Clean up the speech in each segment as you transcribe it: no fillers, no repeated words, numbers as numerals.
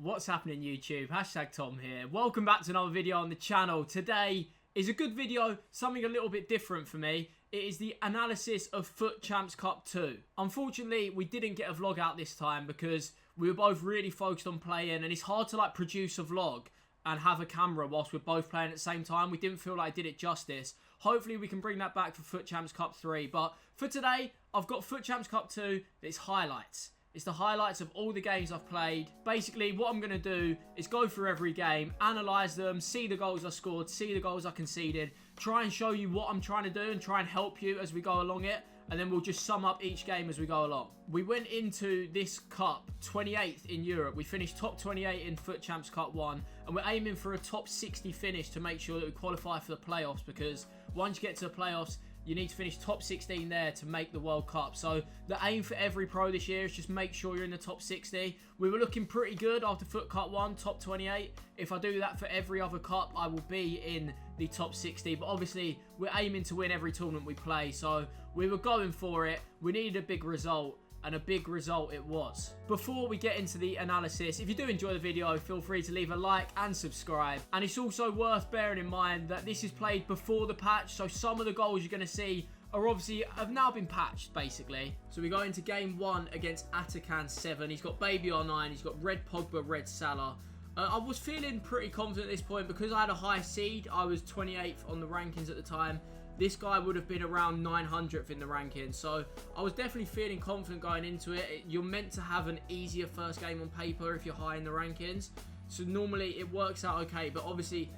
What's happening YouTube? Hashtag Tom here. Welcome back to another video on the channel. Today is a good video, something a little bit different for me. It is the analysis of FUT Champs Cup 2. Unfortunately, we didn't get a vlog out this time because we were both really focused on playing, and it's hard to like produce a vlog and have a camera whilst we're both playing at the same time. We didn't feel like I did it justice. Hopefully we can bring that back for FUT Champs Cup 3. But for today, I've got FUT Champs Cup 2, it's highlights. It's the highlights of all the games I've played. Basically, what I'm going to do is go through every game, analyse them, see the goals I scored, see the goals I conceded, try and show you what I'm trying to do and try and help you as we go along it. And then we'll just sum up each game as we go along. We went into this cup 28th in Europe. We finished top 28 in FUT Champs Cup 1. And we're aiming for a top 60 finish to make sure that we qualify for the playoffs. Because once you get to the playoffs, you need to finish top 16 there to make the World Cup. So the aim for every pro this year is just make sure you're in the top 60. We were looking pretty good after FUT Cup 1, top 28. If I do that for every other cup, I will be in the top 60. But obviously, we're aiming to win every tournament we play. So we were going for it. We needed a big result. And a big result it was. Before we get into the analysis, if you do enjoy the video, feel free to leave a like and subscribe. And it's also worth bearing in mind that this is played before the patch, so some of the goals you're going to see are obviously have now been patched, basically. So we go into game 1 against Atakan 7. He's got Baby R9, he's got Red Pogba, Red Salah. I was feeling pretty confident at this point because I had a high seed. I was 28th on the rankings at the time. This guy would have been around 900th in the rankings. So I was definitely feeling confident going into it. You're meant to have an easier first game on paper if you're high in the rankings. So normally it works out okay. But obviously,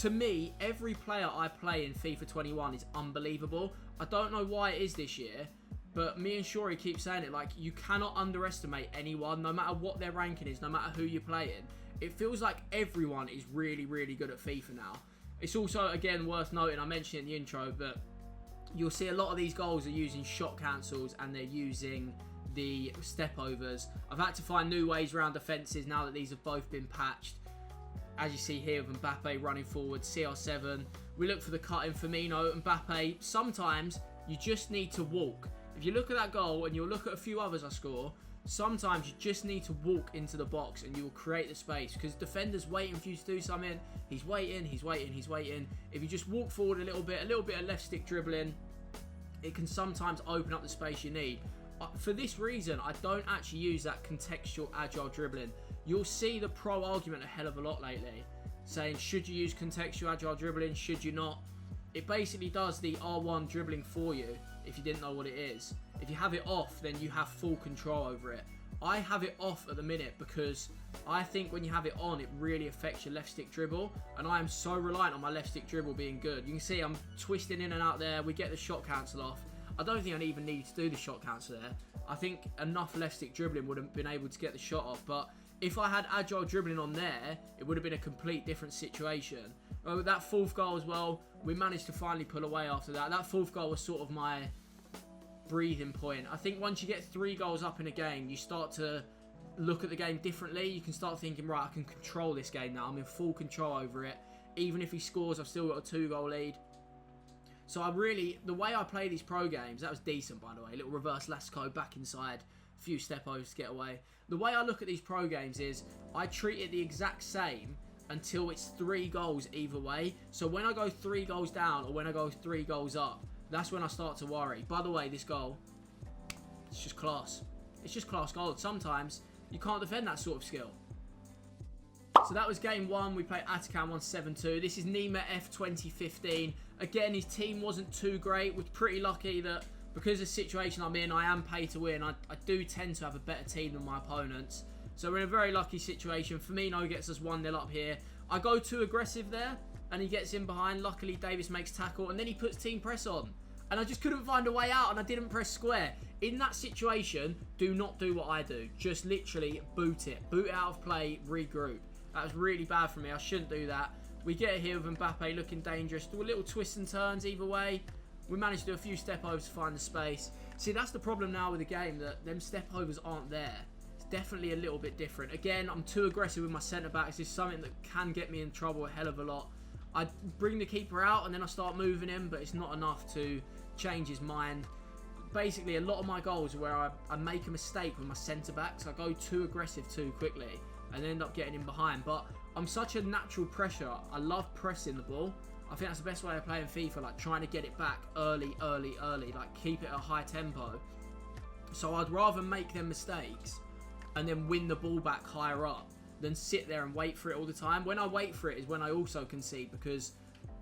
to me, every player I play in FIFA 21 is unbelievable. I don't know why it is this year. But me and Shori keep saying it. Like, you cannot underestimate anyone, no matter what their ranking is, no matter who you're playing. It feels like everyone is really, really good at FIFA now. It's also, again, worth noting, I mentioned in the intro, but you'll see a lot of these goals are using shot cancels and they're using the step overs. I've had to find new ways around defences now that these have both been patched. As you see here with Mbappe running forward, CR7. We look for the cut in Firmino. Mbappe, sometimes you just need to walk. If you look at that goal and you'll look at a few others I score, sometimes you just need to walk into the box and you will create the space because defender's waiting for you to do something. He's waiting, he's waiting, he's waiting. If you just walk forward a little bit of left stick dribbling, it can sometimes open up the space you need. For this reason, I don't actually use that contextual agile dribbling. You'll see the pro argument a hell of a lot lately, saying should you use contextual agile dribbling, should you not? It basically does the R1 dribbling for you if you didn't know what it is. If you have it off, then you have full control over it. I have it off at the minute because I think when you have it on, it really affects your left stick dribble. And I am so reliant on my left stick dribble being good. You can see I'm twisting in and out there. We get the shot cancel off. I don't think I even need to do the shot cancel there. I think enough left stick dribbling would have been able to get the shot off. But if I had agile dribbling on there, it would have been a complete different situation. With that fourth goal as well, we managed to finally pull away after that. That fourth goal was sort of my breathing point. I think once you get 3 goals up in a game, you start to look at the game differently. You can start thinking, right, I can control this game now. I'm in full control over it. Even if he scores, I've still got a 2-goal lead. So the way I play these pro games, that was decent, by the way. Little reverse Lasco back inside. A few step overs to get away. The way I look at these pro games is I treat it the exact same until it's 3 goals either way. So when I go 3 goals down or when I go 3 goals up, that's when I start to worry. By the way, this goal, it's just class. It's just class gold. Sometimes you can't defend that sort of skill. So that was game 1. We played Atakan 1-7-2. This is Nima F 2015. Again, his team wasn't too great. We're pretty lucky that because of the situation I'm in, I am pay to win. I do tend to have a better team than my opponents. So we're in a very lucky situation. Firmino gets us 1-0 up here. I go too aggressive there, and he gets in behind. Luckily, Davis makes tackle, and then he puts team press on. And I just couldn't find a way out, and I didn't press square. In that situation, do not do what I do. Just literally boot it. Boot it out of play, regroup. That was really bad for me. I shouldn't do that. We get it here with Mbappe looking dangerous. Do a little twists and turns either way. We managed to do a few step overs to find the space. See, that's the problem now with the game, that them step overs aren't there. It's definitely a little bit different. Again, I'm too aggressive with my centre-backs. This is something that can get me in trouble a hell of a lot. I bring the keeper out and then I start moving him, but it's not enough to change his mind. Basically, a lot of my goals are where I make a mistake with my centre-backs. I go too aggressive too quickly. and end up getting in behind. But I'm such a natural pressure. I love pressing the ball. I think that's the best way of playing FIFA, like trying to get it back early, like keep it at a high tempo. So I'd rather make them mistakes and then win the ball back higher up than sit there and wait for it all the time. When I wait for it is when I also concede, because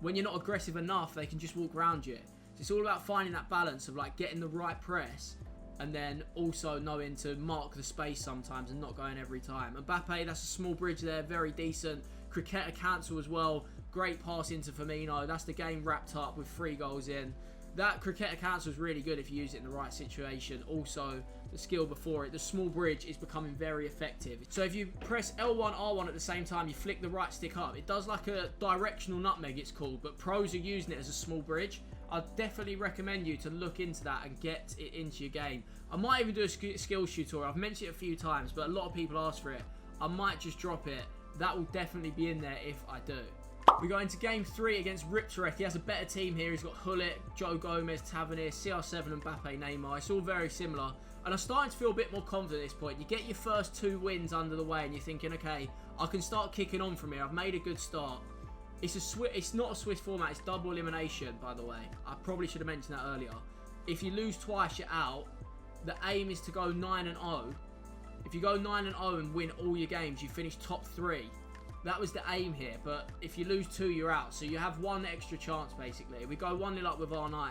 when you're not aggressive enough, they can just walk around you. So it's all about finding that balance of like getting the right press and then also knowing to mark the space sometimes and not going every time. Mbappe, that's a small bridge there, very decent. Cricketer cancel as well. Great pass into Firmino. That's the game wrapped up with 3 goals in. That cricketer cancel is really good if you use it in the right situation. Also, the skill before it, the small bridge is becoming very effective. So if you press L1, R1 at the same time, you flick the right stick up. It does like a directional nutmeg, it's called, but pros are using it as a small bridge. I'd definitely recommend you to look into that and get it into your game. I might even do a skills tutorial. I've mentioned it a few times, but a lot of people ask for it. I might just drop it. That will definitely be in there if I do. We go into game 3 against Riptorek. He has a better team here. He's got Hullet, Joe Gomez, Tavernier, CR7, Mbappe, Neymar. It's all very similar. And I'm starting to feel a bit more confident at this point. You get your first 2 wins under the way and you're thinking, okay, I can start kicking on from here. I've made a good start. It's not a Swiss format. It's double elimination, by the way. I probably should have mentioned that earlier. If you lose twice, you're out. The aim is to go 9-0. If you go 9-0 and win all your games, you finish top 3. That was the aim here, but if you lose 2, you're out. So you have 1 extra chance, basically. We go 1-0 up with R9.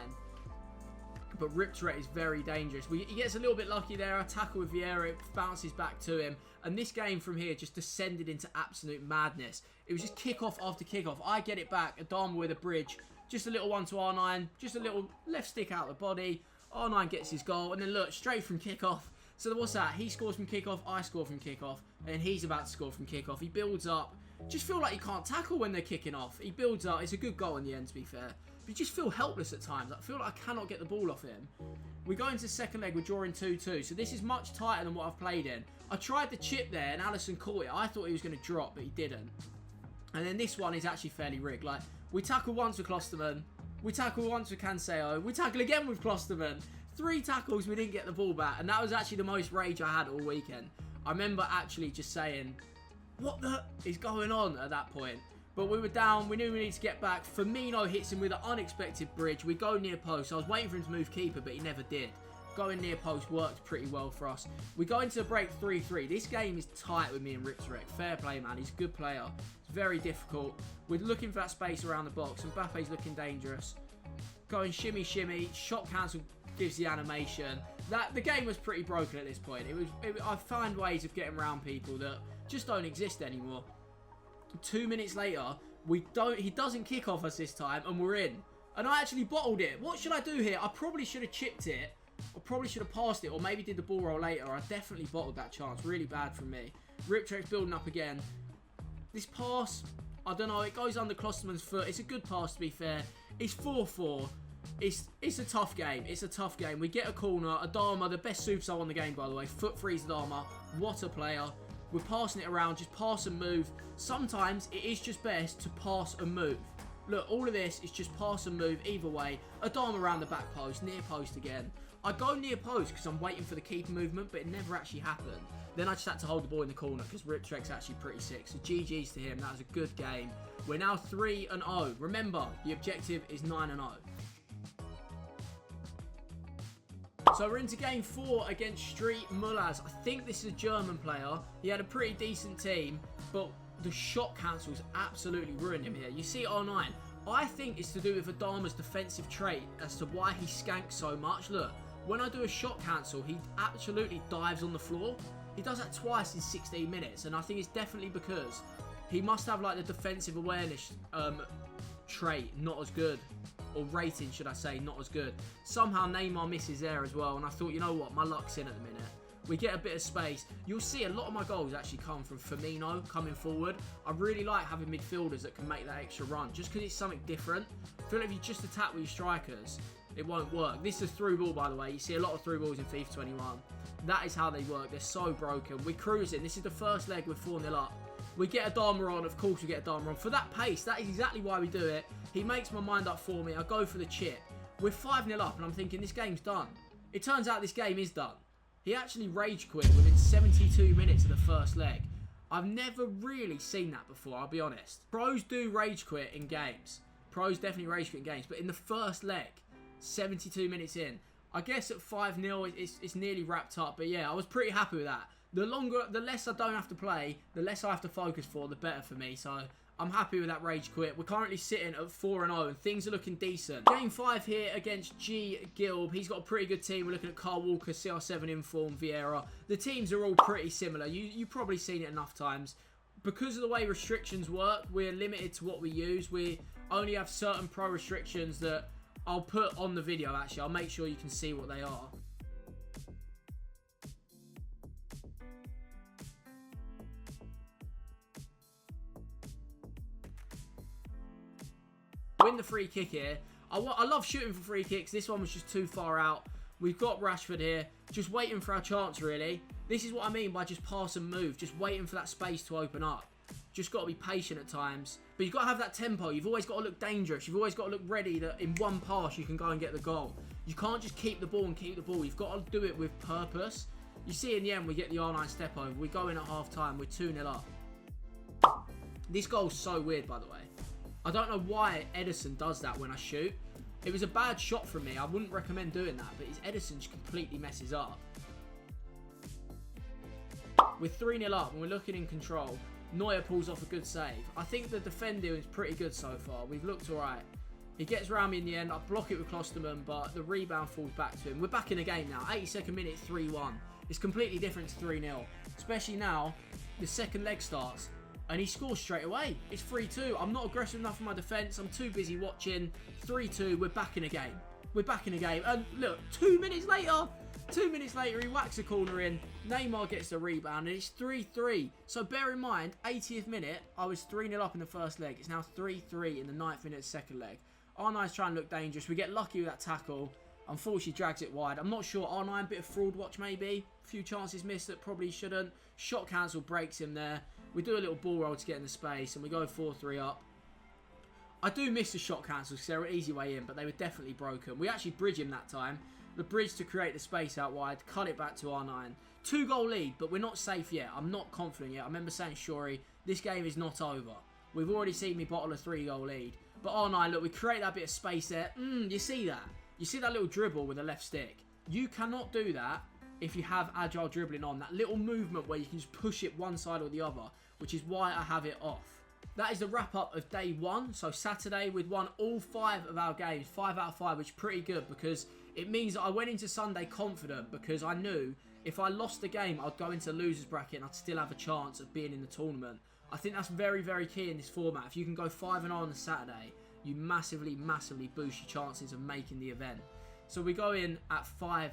But Riptorek is very dangerous. He gets a little bit lucky there. I tackle with Vieira, it bounces back to him. And this game from here just descended into absolute madness. It was just kick-off after kick-off. I get it back. Adama with a bridge. Just a little one to R9. Just a little left stick out the body. R9 gets his goal. And then look, straight from kick-off. So what's that? He scores from kick-off. I score from kick-off. And he's about to score from kick-off. He builds up. Just feel like you can't tackle when they're kicking off. He builds up. It's a good goal in the end, to be fair. But you just feel helpless at times. I feel like I cannot get the ball off him. We go into the second leg. We're drawing 2-2. So this is much tighter than what I've played in. I tried the chip there and Alisson caught it. I thought he was going to drop, but he didn't. And then this one is actually fairly rigged. Like, we tackle once with Klosterman. We tackle once with Cancelo. We tackle again with Klosterman. 3 tackles, we didn't get the ball back. And that was actually the most rage I had all weekend. I remember actually just saying, what the is going on at that point? But we were down. We knew we needed to get back. Firmino hits him with an unexpected bridge. We go near post. I was waiting for him to move keeper, but he never did. Going near post worked pretty well for us. We go into the break 3-3. This game is tight with me and Riptorek. Fair play, man. He's a good player. It's very difficult. We're looking for that space around the box. Mbappe's looking dangerous. Going shimmy, shimmy. Shot cancel gives the animation. The game was pretty broken at this point. I find ways of getting around people that just don't exist anymore. 2 minutes later, he doesn't kick off us this time, and we're in. And I actually bottled it. What should I do here? I probably should have chipped it, or probably should have passed it, or maybe did the ball roll later. I definitely bottled that chance. Really bad from me. Riptorek's building up again. This pass, I don't know, it goes under Klosterman's foot. It's a good pass, to be fair. It's 4-4. It's a tough game. It's a tough game. We get a corner. Adama, the best super sub on the game, by the way. Foot frees Adama. What a player. We're passing it around. Just pass and move. Sometimes it is just best to pass and move. Look, all of this is just pass and move either way. Adama around the back post. Near post again. I go near post because I'm waiting for the keeper movement, but it never actually happened. Then I just had to hold the ball in the corner because Riptorek's actually pretty sick. So GG's to him. That was a good game. We're now 3-0. Remember, the objective is 9-0. So we're into game 4 against Street Mullaz. I think this is a German player. He had a pretty decent team, but the shot cancels absolutely ruined him here. You see R9. I think it's to do with Adama's defensive trait as to why he skanks so much. Look, when I do a shot cancel, he absolutely dives on the floor. He does that twice in 16 minutes, and I think it's definitely because he must have like the defensive awareness trait not as good. Or rating, should I say, not as good. Somehow Neymar misses there as well, and I thought, you know what, my luck's in at the minute. We get a bit of space. You'll see a lot of my goals actually come from Firmino coming forward. I really like having midfielders that can make that extra run, just because it's something different. I feel like if you just attack with your strikers, it won't work. This is a through ball, by the way. You see a lot of through balls in FIFA 21. That is how they work. They're so broken. We're cruising. This is the first leg. We're 4-0 up. We get Adama on. Of course we get Adama on. For that pace, that is exactly why we do it. He makes my mind up for me. I go for the chip. We're 5-0 up, and I'm thinking this game's done. It turns out this game is done. He actually rage quit within 72 minutes of the first leg. I've never really seen that before, I'll be honest. Pros do rage quit in games. Pros definitely rage quit in games. But in the first leg, 72 minutes in, I guess at 5-0, it's nearly wrapped up. But yeah, I was pretty happy with that. The less I don't have to play, the less I have to focus for, the better for me. So I'm happy with that rage quit. We're currently sitting at 4-0 and things are looking decent. Game 5 here against G. Gilb. He's got a pretty good team. We're looking at Carl Walker, CR7 Inform, Vieira. The teams are all pretty similar. You've probably seen it enough times. Because of the way restrictions work, we're limited to what we use. We only have certain pro restrictions that I'll put on the video, actually. I'll make sure you can see what they are. Win the free kick here. I love shooting for free kicks. This one was just too far out. We've got Rashford here. Just waiting for our chance, really. This is what I mean by just pass and move. Just waiting for that space to open up. Just got to be patient at times. But you've got to have that tempo. You've always got to look dangerous. You've always got to look ready that in one pass you can go and get the goal. You can't just keep the ball and keep the ball. You've got to do it with purpose. You see in the end we get the R9 step over. We go in at half time. We're 2-0 up. This goal's so weird, by the way. I don't know why Edison does that when I shoot. It was a bad shot from me. I wouldn't recommend doing that, but his Edison just completely messes up. We're 3-0 up and we're looking in control. Neuer pulls off a good save. I think the defending is pretty good so far. We've looked alright. He gets around me in the end. I block it with Klosterman, but the rebound falls back to him. We're back in the game now. 82nd minute, 3-1. It's completely different to 3-0. Especially now, the second leg starts. And he scores straight away. It's 3-2. I'm not aggressive enough in my defence. I'm too busy watching. 3-2. We're back in the game. We're back in the game. And look, 2 minutes later, he whacks a corner in. Neymar gets the rebound. And it's 3-3. So bear in mind, 80th minute, I was 3-0 up in the first leg. It's now 3-3 in the 9th minute, second leg. R9's trying to look dangerous. We get lucky with that tackle. Unfortunately, drags it wide. I'm not sure. R9, bit of fraud watch maybe. A few chances missed that probably shouldn't. Shot cancel breaks him there. We do a little ball roll to get in the space and we go 4-3 up. I do miss the shot cancels because they're an easy way in, but they were definitely broken. We actually bridge him that time. The bridge to create the space out wide, cut it back to R9. 2-goal lead, but we're not safe yet. I'm not confident yet. I remember saying, Shuri, this game is not over. We've already seen me bottle a 3-goal lead. But R9, look, we create that bit of space there. You see that? You see that little dribble with the left stick? You cannot do that if you have agile dribbling on. That little movement where you can just push it one side or the other, which is why I have it off. That is the wrap up of day 1. So Saturday we'd won all 5 of our games, 5 out of 5, which is pretty good because it means that I went into Sunday confident because I knew if I lost the game, I'd go into losers bracket and I'd still have a chance of being in the tournament. I think that's very, very key in this format. If you can go 5-0 on the Saturday, you massively, massively boost your chances of making the event. So we go in at 5-0.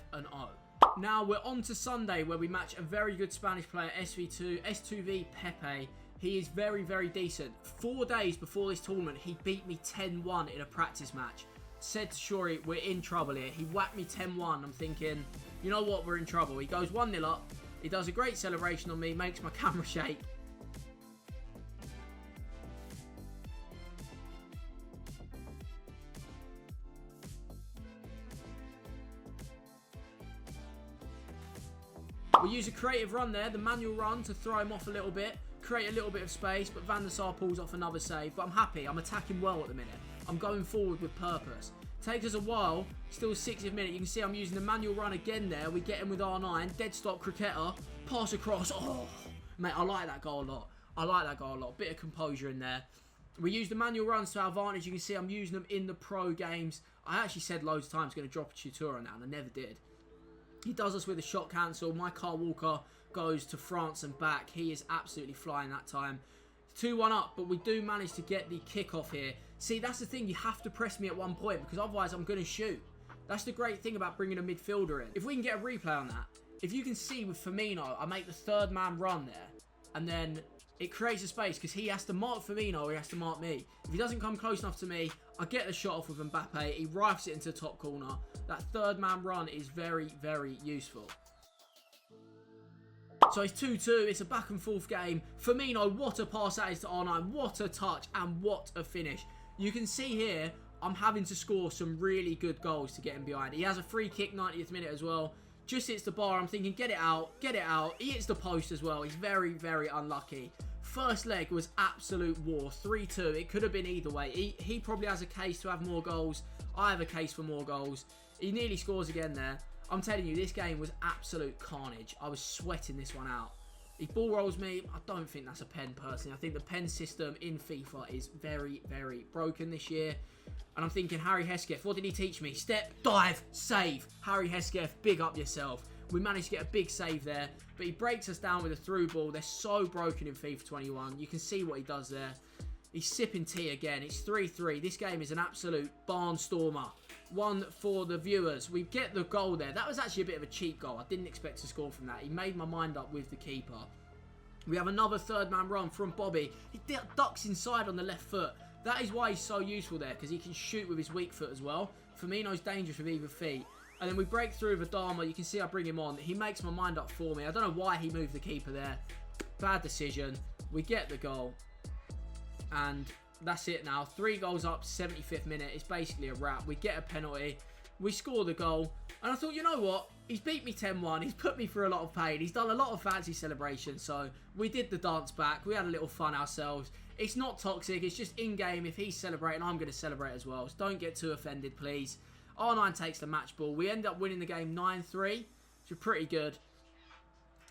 Now we're on to Sunday where we match a very good Spanish player, S2V Pepe. He is very, very decent. 4 days before this tournament, he beat me 10-1 in a practice match. Said to Shuri, we're in trouble here. He whacked me 10-1. I'm thinking, you know what, we're in trouble. He goes 1-0 up. He does a great celebration on me, makes my camera shake. We use a creative run there, the manual run, to throw him off a little bit, create a little bit of space, but Van der Sar pulls off another save. But I'm happy. I'm attacking well at the minute. I'm going forward with purpose. Takes us a while. Still 60th minute. You can see I'm using the manual run again there. We get him with R9. Dead stop cricketer. Pass across. Oh, mate, I like that goal a lot. I like that goal a lot. Bit of composure in there. We use the manual runs to our advantage. You can see I'm using them in the pro games. I actually said loads of times going to drop a tutorial on that, and I never did. He does us with a shot cancel. My Carl Walker goes to France and back. He is absolutely flying that time. 2-1 up, but we do manage to get the kickoff here. See, that's the thing. You have to press me at one point because otherwise I'm going to shoot. That's the great thing about bringing a midfielder in. If we can get a replay on that, if you can see with Firmino, I make the third man run there. And then it creates a space because he has to mark Firmino or he has to mark me. If he doesn't come close enough to me, I get the shot off with Mbappe. He rifles it into the top corner. That third man run is very, very useful. So it's 2-2. It's a back and forth game. Firmino, what a pass that is to R9. What a touch and what a finish. You can see here, I'm having to score some really good goals to get him behind. He has a free kick 90th minute as well. Just hits the bar. I'm thinking, get it out, get it out. He hits the post as well. He's very, very unlucky. First leg was absolute war. 3-2. It could have been either way. He probably has a case to have more goals. I have a case for more goals. He nearly scores again there. I'm telling you, this game was absolute carnage. I was sweating this one out. He ball rolls me. I don't think that's a pen, personally. I think the pen system in FIFA is very, very broken this year. And I'm thinking, Harry Hesketh, what did he teach me? Step, dive, save. Harry Hesketh, big up yourself. We managed to get a big save there. But he breaks us down with a through ball. They're so broken in FIFA 21. You can see what he does there. He's sipping tea again. It's 3-3. This game is an absolute barnstormer. One for the viewers. We get the goal there. That was actually a bit of a cheap goal. I didn't expect to score from that. He made my mind up with the keeper. We have another third man run from Bobby. He ducks inside on the left foot. That is why he's so useful there, because he can shoot with his weak foot as well. Firmino's dangerous with either feet. And then we break through with Adama. You can see I bring him on. He makes my mind up for me. I don't know why he moved the keeper there. Bad decision. We get the goal. And that's it now. 3 goals up, 75th minute. It's basically a wrap. We get a penalty. We score the goal. And I thought, you know what? He's beat me 10-1. He's put me through a lot of pain. He's done a lot of fancy celebrations. So we did the dance back. We had a little fun ourselves. It's not toxic. It's just in-game. If he's celebrating, I'm going to celebrate as well. So don't get too offended, please. R9 takes the match ball. We end up winning the game 9-3, which is pretty good.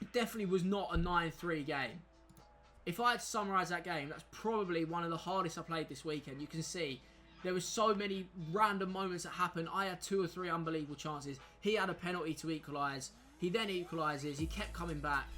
It definitely was not a 9-3 game. If I had to summarise that game, that's probably one of the hardest I played this weekend. You can see there were so many random moments that happened. I had 2 or 3 unbelievable chances. He had a penalty to equalise. He then equalises. He kept coming back.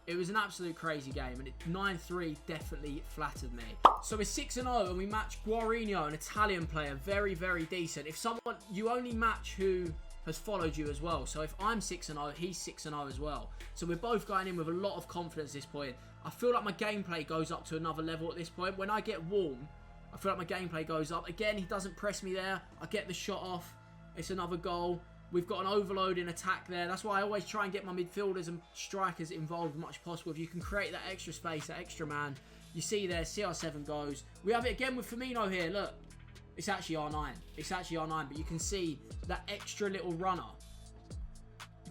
It was an absolute crazy game, and 9-3 definitely flattered me. So we're 6-0, and we match Guarino, an Italian player, very, very decent. If someone, you only match who has followed you as well. So if I'm 6-0, he's 6-0 as well. So we're both going in with a lot of confidence at this point. I feel like my gameplay goes up to another level at this point. When I get warm, I feel like my gameplay goes up. Again, he doesn't press me there. I get the shot off. It's another goal. We've got an overload in attack there. That's why I always try and get my midfielders and strikers involved as much as possible. If you can create that extra space, that extra man. You see there, CR7 goes. We have it again with Firmino here. Look, it's actually R9. It's actually R9, but you can see that extra little runner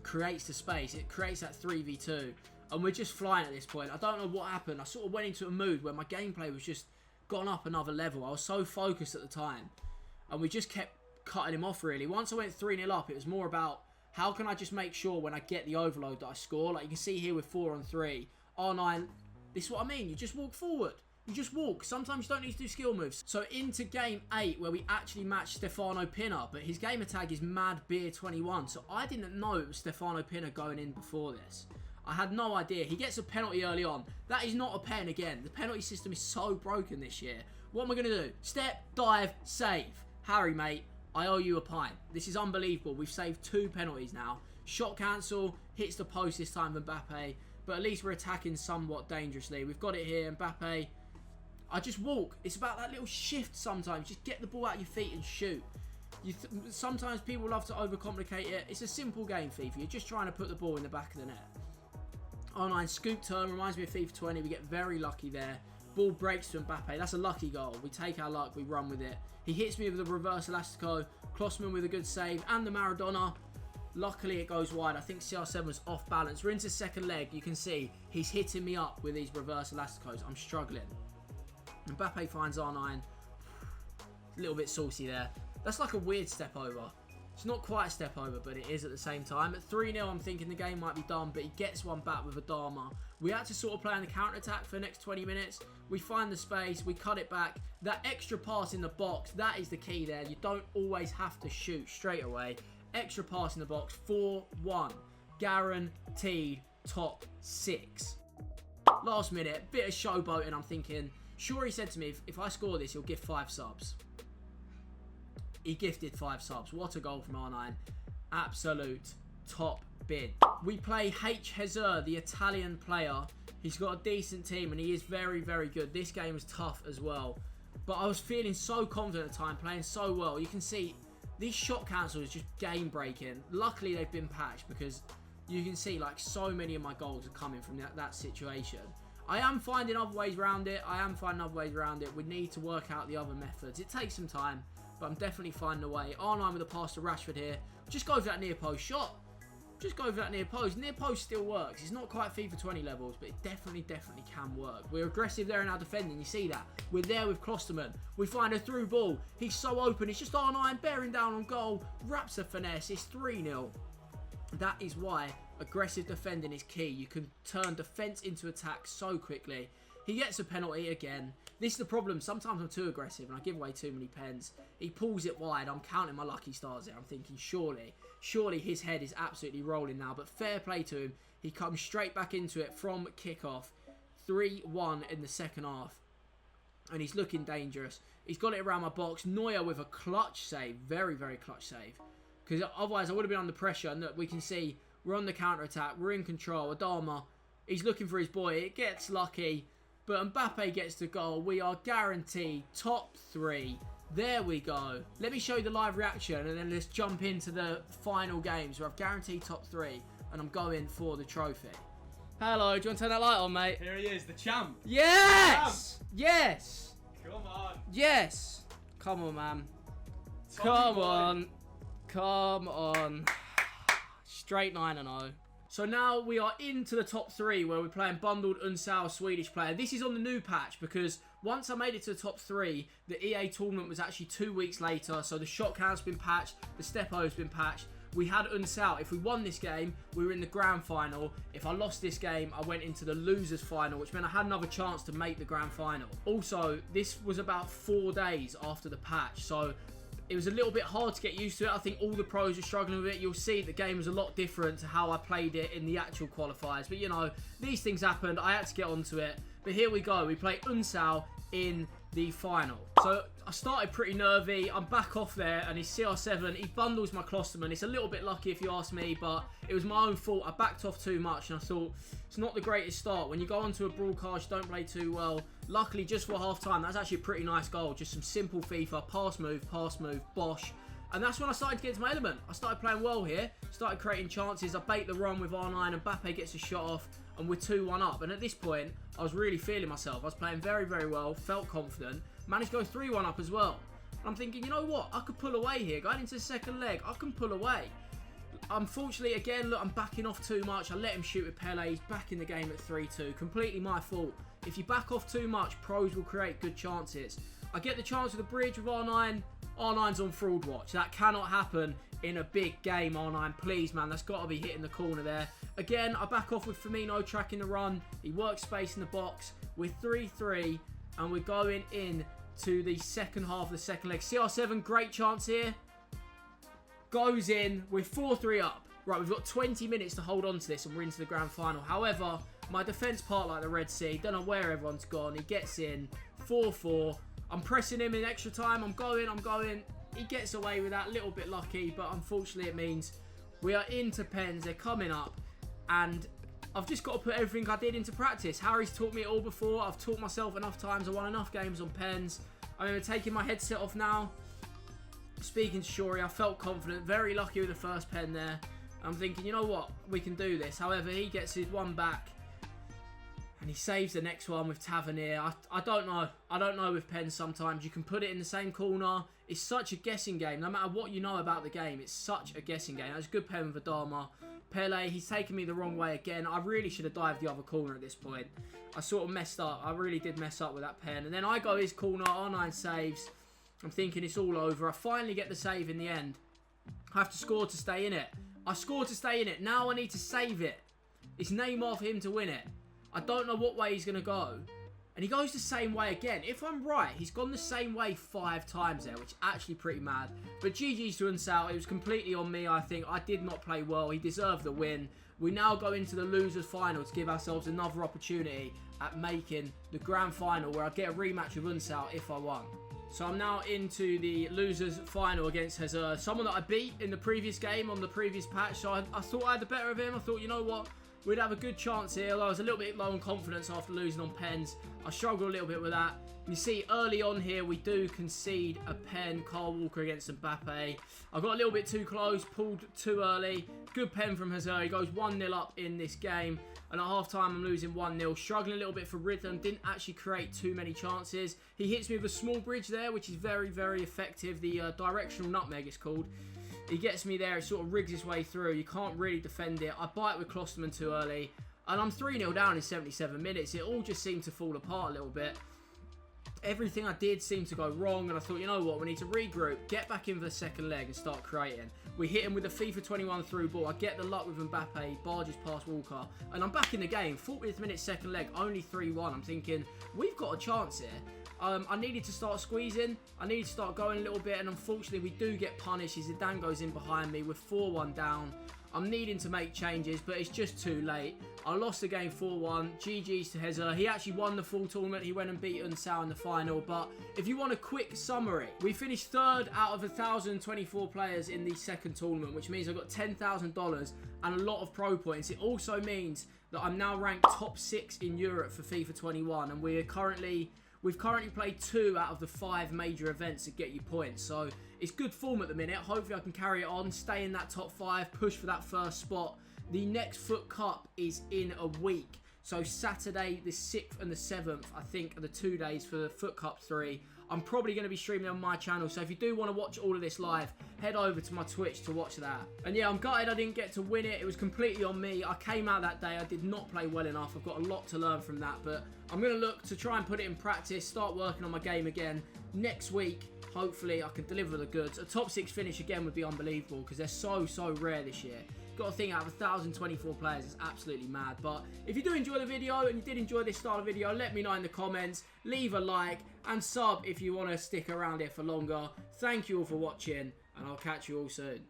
creates the space. It creates that 3v2. And we're just flying at this point. I don't know what happened. I sort of went into a mood where my gameplay was just gone up another level. I was so focused at the time. And we just kept cutting him off, really. Once I went 3-0 up, it was more about how can I just make sure when I get the overload that I score. Like you can see here with 4-on-3. R9, this is what I mean. You just walk forward. You just walk. Sometimes you don't need to do skill moves. So into game 8, where we actually matched Stefano Pinner, but his gamer tag is MadBeer21. So I didn't know it was Stefano Pinner going in before this. I had no idea. He gets a penalty early on. That is not a pen again. The penalty system is so broken this year. What am I going to do? Step, dive, save. Harry, mate, I owe you a pint. This is unbelievable. We've saved 2 penalties now. Shot cancel. Hits the post this time with Mbappe. But at least we're attacking somewhat dangerously. We've got it here. Mbappe. I just walk. It's about that little shift sometimes. Just get the ball out of your feet and shoot. Sometimes people love to overcomplicate it. It's a simple game, FIFA. You're just trying to put the ball in the back of the net. R9 scoop turn. Reminds me of FIFA 20. We get very lucky there. Ball breaks to Mbappe. That's a lucky goal. We take our luck. We run with it. He hits me with the reverse elastico. Klossman with a good save. And the Maradona. Luckily, it goes wide. I think CR7 was off balance. We're into second leg. You can see he's hitting me up with these reverse elasticos. I'm struggling. Mbappe finds R9. A little bit saucy there. That's like a weird step over. It's not quite a step over, but it is at the same time. At 3-0, I'm thinking the game might be done, but he gets one back with Adama. We had to sort of play on the counter-attack for the next 20 minutes. We find the space. We cut it back. That extra pass in the box, that is the key there. You don't always have to shoot straight away. Extra pass in the box. 4-1. Guaranteed top 6. Last minute, bit of showboating. I'm thinking, sure, he said to me, if I score this, he'll give 5 subs. He gifted 5 subs. What a goal from R9. Absolute top bid. We play H. Hezer, the Italian player. He's got a decent team and he is very, very good. This game was tough as well. But I was feeling so confident at the time, playing so well. You can see these shot cancels just game breaking. Luckily, they've been patched because you can see like so many of my goals are coming from that situation. I am finding other ways around it. We need to work out the other methods. It takes some time. But I'm definitely finding a way. R9 with a pass to Rashford here. Just go for that near post shot. just go for that near post. Near post still works. It's not quite FIFA 20 levels, but it definitely can work. We're aggressive there in our defending. You see that? We're there with Klosterman. We find a through ball. He's so open. It's just R9 bearing down on goal. Wraps a finesse. It's 3-0. That is why aggressive defending is key. You can turn defence into attack so quickly. He gets a penalty again. This is the problem. Sometimes I'm too aggressive and I give away too many pens. He pulls it wide. I'm counting my lucky stars there. I'm thinking, surely his head is absolutely rolling now. But fair play to him. He comes straight back into it from kickoff. 3-1 in the second half. And he's looking dangerous. He's got it around my box. Neuer with a clutch save. Very, very clutch save. Because otherwise I would have been under pressure. And look, we can see we're on the counter-attack. We're in control. Adama, he's looking for his boy. It gets lucky. But Mbappe gets the goal. We are guaranteed top 3. There we go. Let me show you the live reaction and then let's jump into the final games where I've guaranteed top 3 and I'm going for the trophy. Hello, do you want to turn that light on, mate? Here he is, the champ. Yes! The champ. Yes! Come on. Yes! Come on, man. Come on. Come on. Straight 9-0. So now we are into the top 3 where we're playing bundled Unsao, Swedish player. This is on the new patch because once I made it to the top 3, the EA tournament was actually 2 weeks later. So the shot count's been patched, the Stepo's been patched. We had Unsao. If we won this game, we were in the grand final. If I lost this game, I went into the losers final, which meant I had another chance to make the grand final. Also, this was about 4 days after the patch. So it was a little bit hard to get used to it. I think all the pros are struggling with it. You'll see the game was a lot different to how I played it in the actual qualifiers. But, you know, these things happened. I had to get onto it. But here we go. We play Unsao in the final. So I started pretty nervy. I'm back off there and he's CR7. He bundles my Klosterman. It's a little bit lucky if you ask me, but it was my own fault. I backed off too much and I thought it's not the greatest start. When you go onto a broadcast, you don't play too well. Luckily, just for half time, that's actually a pretty nice goal. Just some simple FIFA, pass, move, bosh. And that's when I started to get into my element. I started playing well here. Started creating chances. I bait the run with R9 and Mbappe gets a shot off. And we're 2-1 up. And at this point, I was really feeling myself. I was playing very, very well. Felt confident. Managed to go 3-1 up as well. And I'm thinking, you know what? I could pull away here. Going into the second leg, I can pull away. Unfortunately, again, look, I'm backing off too much. I let him shoot with Pele. He's back in the game at 3-2. Completely my fault. If you back off too much, pros will create good chances. I get the chance with the bridge with R9. R9's on fraud watch. That cannot happen in a big game, R9. Please, man. That's got to be hitting the corner there. Again, I back off with Firmino tracking the run. He works space in the box. We're 3-3 and we're going in to the second half of the second leg. CR7, great chance here. Goes in. We're 4-3 up. Right, we've got 20 minutes to hold on to this and we're into the grand final. However, my defence part like the Red Sea. Don't know where everyone's gone. He gets in. 4-4. I'm pressing him in extra time. I'm going. He gets away with that. A little bit lucky, but unfortunately it means we are into pens. They're coming up. And I've just got to put everything I did into practice. Harry's taught me it all before. I've taught myself enough times. I won enough games on pens. I remember taking my headset off now. Speaking to Shori, I felt confident. Very lucky with the first pen there. I'm thinking, you know what? We can do this. However, he gets his one back. And he saves the next one with Tavernier. I don't know. I don't know with pens sometimes. You can put it in the same corner. It's such a guessing game. No matter what you know about the game, it's such a guessing game. That's a good pen with Adama. Pele, he's taken me the wrong way again. I really should have dived the other corner at this point. I sort of messed up. I really did mess up with that pen. And then I go his corner. R9 saves. I'm thinking it's all over. I finally get the save in the end. I have to score to stay in it. I scored to stay in it. Now I need to save it. It's Neymar for him to win it. I don't know what way he's going to go. And he goes the same way again. If I'm right, he's gone the same way 5 times there, which is actually pretty mad. But GG's to Unsao. It was completely on me, I think. I did not play well. He deserved the win. We now go into the losers final to give ourselves another opportunity at making the grand final where I get a rematch with Unsao if I won. So I'm now into the losers final against Hazard. Someone that I beat in the previous game on the previous patch. So I thought I had the better of him. I thought, you know what? We'd have a good chance here, although I was a little bit low on confidence after losing on pens. I struggled a little bit with that. You see, early on here, we do concede a pen. Carl Walker against Mbappe. I got a little bit too close, pulled too early. Good pen from Hazard. He goes 1-0 up in this game. And at half-time, I'm losing 1-0. Struggling a little bit for rhythm. Didn't actually create too many chances. He hits me with a small bridge there, which is very, very effective. The directional nutmeg, it's called. He gets me there. It sort of rigs his way through. You can't really defend it. I bite with Klosterman too early. And I'm 3-0 down in 77 minutes. It all just seemed to fall apart a little bit. Everything I did seemed to go wrong, and I thought, you know what, we need to regroup, get back in for the second leg and start creating. We hit him with a FIFA 21 through ball. I get the luck with Mbappe, barges past Walker, and I'm back in the game. 40th minute, second leg, only 3-1. I'm thinking, we've got a chance here. I needed to start squeezing. I needed to start going a little bit, and unfortunately, we do get punished. Zidane goes in behind me. We're 4-1 down. I'm needing to make changes, but it's just too late. I lost the game 4-1. GG's to Hezza. He actually won the full tournament. He went and beat Unsao in the final. But if you want a quick summary, we finished third out of 1,024 players in the second tournament, which means I got $10,000 and a lot of pro points. It also means that I'm now ranked top 6 in Europe for FIFA 21, and we've currently played 2 out of the 5 major events that get you points. So it's good form at the minute. Hopefully I can carry it on, stay in that top 5, push for that first spot. The next FUT Cup is in a week. So Saturday the 6th and the 7th, I think, are the 2 days for the FUT Cup 3. I'm probably going to be streaming on my channel, so if you do want to watch all of this live, head over to my Twitch to watch that. And yeah, I'm gutted I didn't get to win it. It was completely on me. I came out that day. I did not play well enough. I've got a lot to learn from that, but I'm going to look to try and put it in practice, start working on my game again. Next week, hopefully, I can deliver the goods. A top 6 finish again would be unbelievable because they're so rare this year. Got to think, out of 1,024 players, it's absolutely mad. But if you do enjoy the video and you did enjoy this style of video, let me know in the comments. Leave a like and sub if you want to stick around here for longer. Thank you all for watching, and I'll catch you all soon.